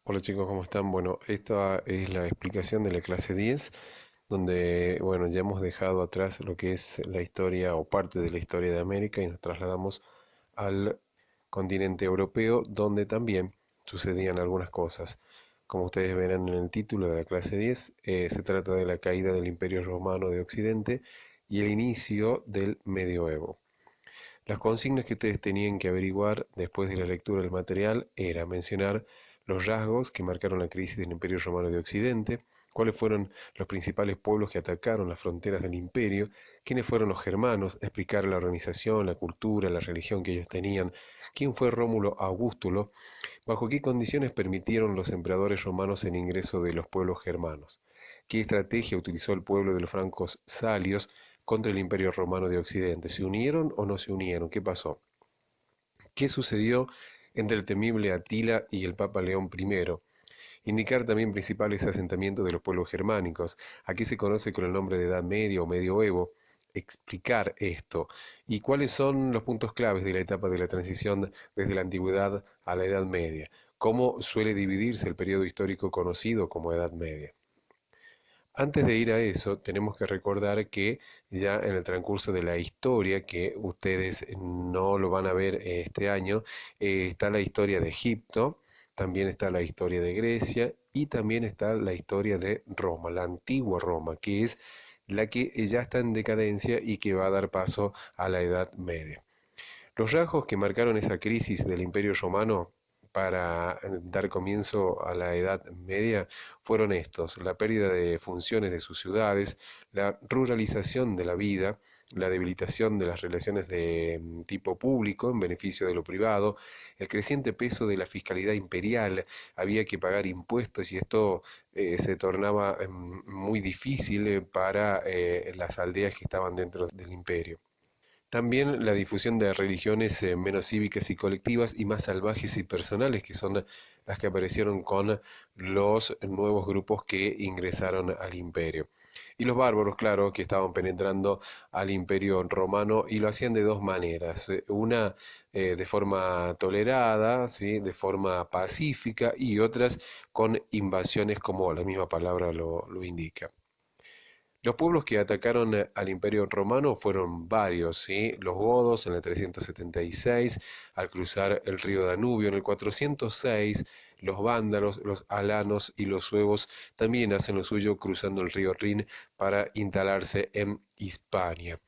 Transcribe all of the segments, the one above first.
Hola chicos, ¿cómo están? Bueno, esta es la explicación de la clase 10, donde, bueno, ya hemos dejado atrás lo que es la historia o parte de la historia de América y nos trasladamos al continente europeo, donde también sucedían algunas cosas. Como ustedes verán en el título de la clase 10, se trata de la caída del Imperio Romano de Occidente y el inicio del Medioevo. Las consignas que ustedes tenían que averiguar después de la lectura del material era mencionar los rasgos que marcaron la crisis del Imperio Romano de Occidente, cuáles fueron los principales pueblos que atacaron las fronteras del imperio, quiénes fueron los germanos, explicar la organización, la cultura, la religión que ellos tenían, quién fue Rómulo Augustulo, bajo qué condiciones permitieron los emperadores romanos el ingreso de los pueblos germanos, qué estrategia utilizó el pueblo de los francos salios contra el Imperio Romano de Occidente. ¿Se unieron o no se unieron? ¿Qué pasó? ¿Qué sucedió entre el temible Atila y el Papa León I? Indicar también principales asentamientos de los pueblos germánicos. Aquí se conoce con el nombre de Edad Media o Medioevo. Explicar esto. ¿Y cuáles son los puntos claves de la etapa de la transición desde la antigüedad a la Edad Media? ¿Cómo suele dividirse el periodo histórico conocido como Edad Media? Antes de ir a eso, tenemos que recordar que ya en el transcurso de la historia, que ustedes no lo van a ver este año, está la historia de Egipto, también está la historia de Grecia y también está la historia de Roma, la antigua Roma, que es la que ya está en decadencia y que va a dar paso a la Edad Media. Los rasgos que marcaron esa crisis del Imperio Romano para dar comienzo a la Edad Media fueron estos: la pérdida de funciones de sus ciudades, la ruralización de la vida, la debilitación de las relaciones de tipo público en beneficio de lo privado, el creciente peso de la fiscalidad imperial, había que pagar impuestos y esto se tornaba muy difícil para las aldeas que estaban dentro del imperio. También la difusión de religiones menos cívicas y colectivas y más salvajes y personales, que son las que aparecieron con los nuevos grupos que ingresaron al imperio. Y los bárbaros, claro, que estaban penetrando al imperio romano y lo hacían de dos maneras. Una de forma tolerada, ¿sí? De forma pacífica, y otras con invasiones como la misma palabra lo indica. Los pueblos que atacaron al Imperio Romano fueron varios, ¿sí? Los godos en el 376, al cruzar el río Danubio en el 406, los vándalos, los alanos y los suevos también hacen lo suyo cruzando el río Rin para instalarse en Hispania.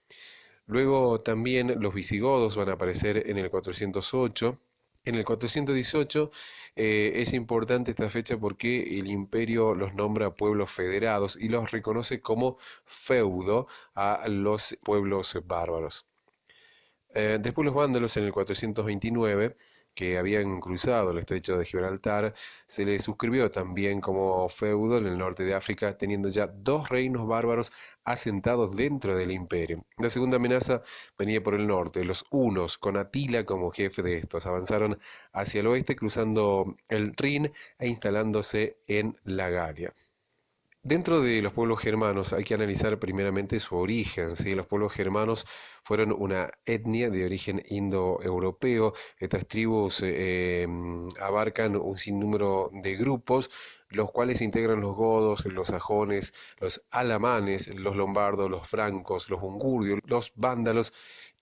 Luego también los visigodos van a aparecer en el 408. En el 418 es importante esta fecha porque el imperio los nombra pueblos federados y los reconoce como feudo a los pueblos bárbaros. Después los vándalos en el 429, que habían cruzado el estrecho de Gibraltar, se les suscribió también como feudo en el norte de África, teniendo ya dos reinos bárbaros asentados dentro del imperio. La segunda amenaza venía por el norte. Los hunos, con Atila como jefe de estos, avanzaron hacia el oeste cruzando el Rin e instalándose en la Galia. Dentro de los pueblos germanos hay que analizar primeramente su origen, ¿sí? Los pueblos germanos fueron una etnia de origen indoeuropeo. Estas tribus abarcan un sinnúmero de grupos, los cuales integran los godos, los sajones, los alamanes, los lombardos, los francos, los ungurdios, los vándalos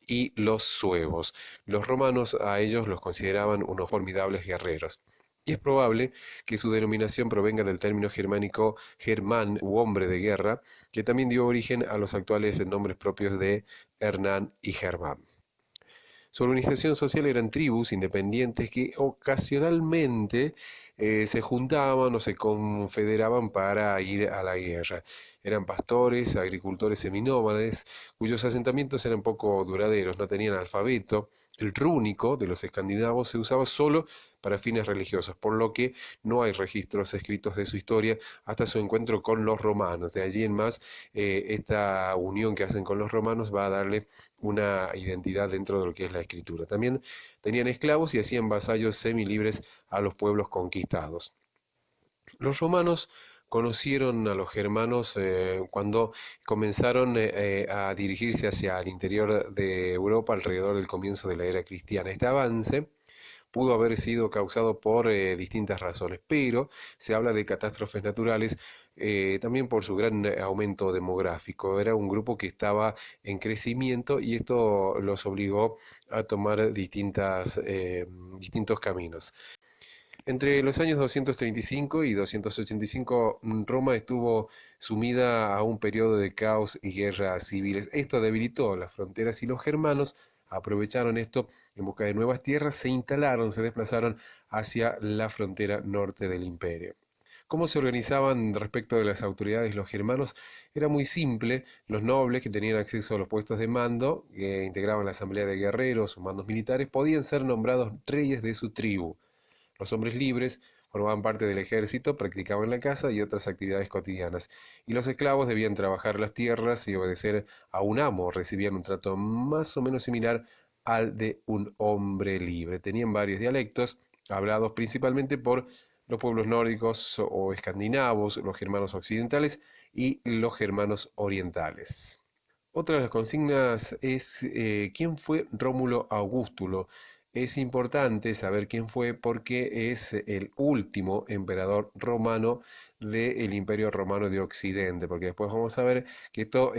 y los suevos. Los romanos a ellos los consideraban unos formidables guerreros. Y es probable que su denominación provenga del término germánico germán u hombre de guerra, que también dio origen a los actuales nombres propios de Hernán y Germán. Su organización social eran tribus independientes que ocasionalmente se juntaban o se confederaban para ir a la guerra. Eran pastores, agricultores seminómades, cuyos asentamientos eran poco duraderos, no tenían alfabeto. El rúnico de los escandinavos se usaba solo para fines religiosos, por lo que no hay registros escritos de su historia hasta su encuentro con los romanos. De allí en más, esta unión que hacen con los romanos va a darle una identidad dentro de lo que es la escritura. También tenían esclavos y hacían vasallos semilibres a los pueblos conquistados. Los romanos conocieron a los germanos cuando comenzaron a dirigirse hacia el interior de Europa alrededor del comienzo de la era cristiana. Este avance pudo haber sido causado por distintas razones, pero se habla de catástrofes naturales también por su gran aumento demográfico. Era un grupo que estaba en crecimiento y esto los obligó a tomar distintos caminos. Entre los años 235 y 285, Roma estuvo sumida a un periodo de caos y guerras civiles. Esto debilitó las fronteras y los germanos aprovecharon esto en busca de nuevas tierras, se instalaron, se desplazaron hacia la frontera norte del imperio. ¿Cómo se organizaban respecto de las autoridades los germanos? Era muy simple. Los nobles que tenían acceso a los puestos de mando, que integraban la asamblea de guerreros o mandos militares, podían ser nombrados reyes de su tribu. Los hombres libres formaban parte del ejército, practicaban la caza y otras actividades cotidianas, y los esclavos debían trabajar las tierras y obedecer a un amo, recibían un trato más o menos similar al de un hombre libre. Tenían varios dialectos, hablados principalmente por los pueblos nórdicos o escandinavos, los germanos occidentales y los germanos orientales. Otra de las consignas es ¿quién fue Rómulo Augustulo? Es importante saber quién fue porque es el último emperador romano del Imperio Romano de Occidente, porque después vamos a ver que esto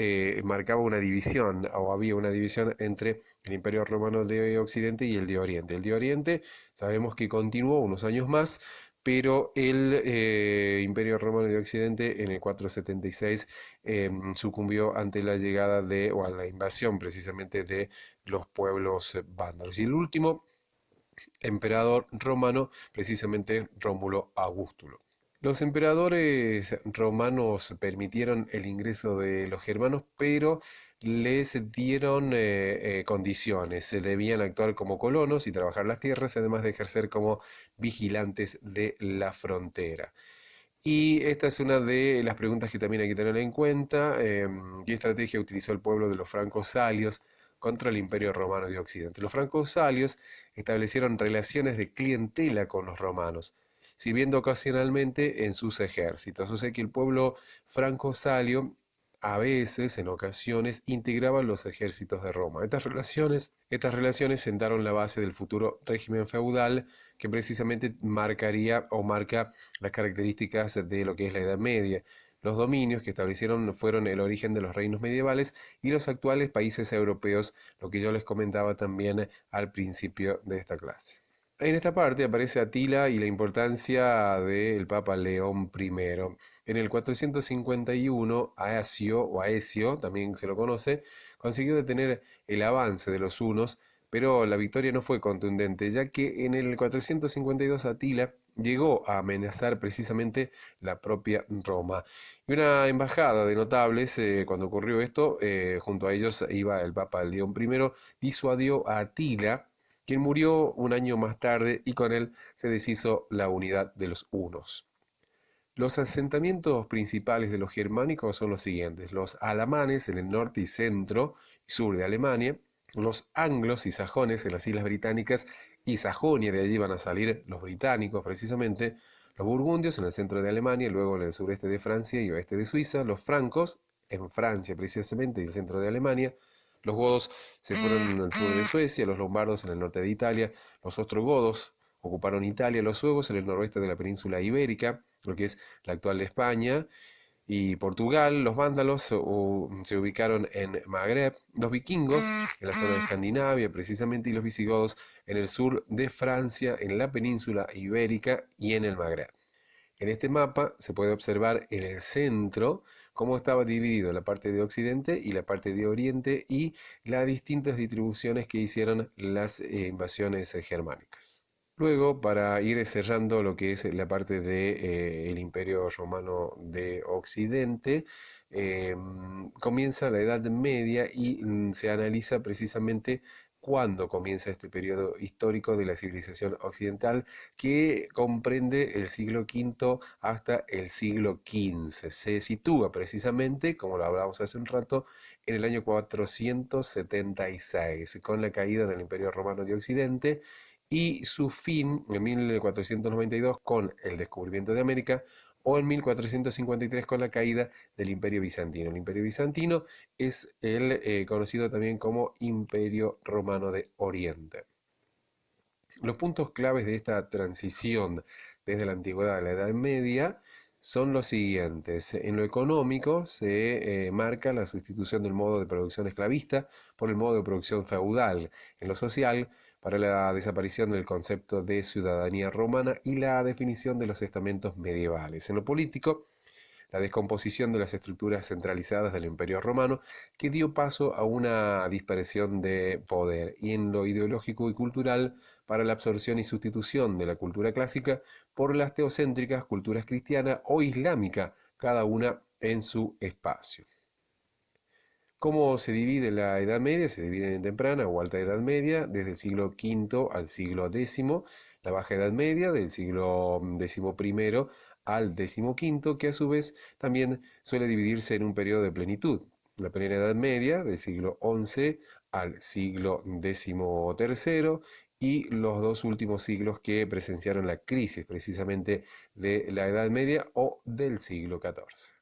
marcaba una división o había una división entre el Imperio Romano de Occidente y el de Oriente. El de Oriente sabemos que continuó unos años más, pero el Imperio Romano de Occidente en el 476 sucumbió ante la llegada o a la invasión precisamente de los pueblos vándalos. Y el último emperador romano, precisamente Rómulo Augustulo. Los emperadores romanos permitieron el ingreso de los germanos, pero les dieron condiciones. Se debían actuar como colonos y trabajar las tierras, además de ejercer como vigilantes de la frontera. Y esta es una de las preguntas que también hay que tener en cuenta. ¿Qué estrategia utilizó el pueblo de los francos salios contra el Imperio Romano de Occidente? Los francos salios establecieron relaciones de clientela con los romanos, sirviendo ocasionalmente en sus ejércitos. O sea que el pueblo franco-salio a veces, en ocasiones, integraba los ejércitos de Roma. Estas relaciones sentaron la base del futuro régimen feudal que precisamente marcaría o marca las características de lo que es la Edad Media. Los dominios que establecieron fueron el origen de los reinos medievales y los actuales países europeos, lo que yo les comentaba también al principio de esta clase. En esta parte aparece Atila y la importancia del Papa León I. En el 451, Aecio, también se lo conoce, consiguió detener el avance de los hunos, pero la victoria no fue contundente, ya que en el 452 Atila llegó a amenazar precisamente la propia Roma. Y una embajada de notables, cuando ocurrió esto, junto a ellos iba el Papa León I, disuadió a Atila, quien murió un año más tarde y con él se deshizo la unidad de los hunos. Los asentamientos principales de los germánicos son los siguientes: los alamanes en el norte y centro y sur de Alemania, los anglos y sajones en las Islas Británicas y Sajonia, de allí van a salir los británicos precisamente, los burgundios en el centro de Alemania, luego en el sureste de Francia y oeste de Suiza, los francos en Francia precisamente y el centro de Alemania, los godos se fueron al sur de Suecia, los lombardos en el norte de Italia, los ostrogodos ocuparon Italia, los suevos en el noroeste de la península ibérica, lo que es la actual España y Portugal. Los vándalos se ubicaron en Magreb, los vikingos en la zona de Escandinavia precisamente, y los visigodos en el sur de Francia, en la península ibérica y en el Magreb. En este mapa se puede observar en el centro cómo estaba dividido la parte de Occidente y la parte de Oriente y las distintas distribuciones que hicieron las invasiones germánicas. Luego, para ir cerrando lo que es la parte del Imperio Romano de Occidente, comienza la Edad Media y se analiza precisamente cuándo comienza este periodo histórico de la civilización occidental que comprende el siglo V hasta el siglo XV. Se sitúa precisamente, como lo hablábamos hace un rato, en el año 476, con la caída del Imperio Romano de Occidente y su fin en 1492 con el descubrimiento de América, o en 1453 con la caída del Imperio Bizantino. El Imperio Bizantino es el conocido también como Imperio Romano de Oriente. Los puntos claves de esta transición desde la antigüedad a la Edad Media son los siguientes. En lo económico se marca la sustitución del modo de producción esclavista por el modo de producción feudal. En lo social, para la desaparición del concepto de ciudadanía romana y la definición de los estamentos medievales. En lo político, la descomposición de las estructuras centralizadas del Imperio Romano, que dio paso a una dispersión de poder, y en lo ideológico y cultural, para la absorción y sustitución de la cultura clásica por las teocéntricas culturas cristiana o islámica, cada una en su espacio. ¿Cómo se divide la Edad Media? Se divide en temprana o alta Edad Media, desde el siglo V al siglo X, la Baja Edad Media del siglo XI al XV, que a su vez también suele dividirse en un periodo de plenitud. La Primera Edad Media del siglo XI al siglo XIII y los dos últimos siglos que presenciaron la crisis precisamente de la Edad Media o del siglo XIV.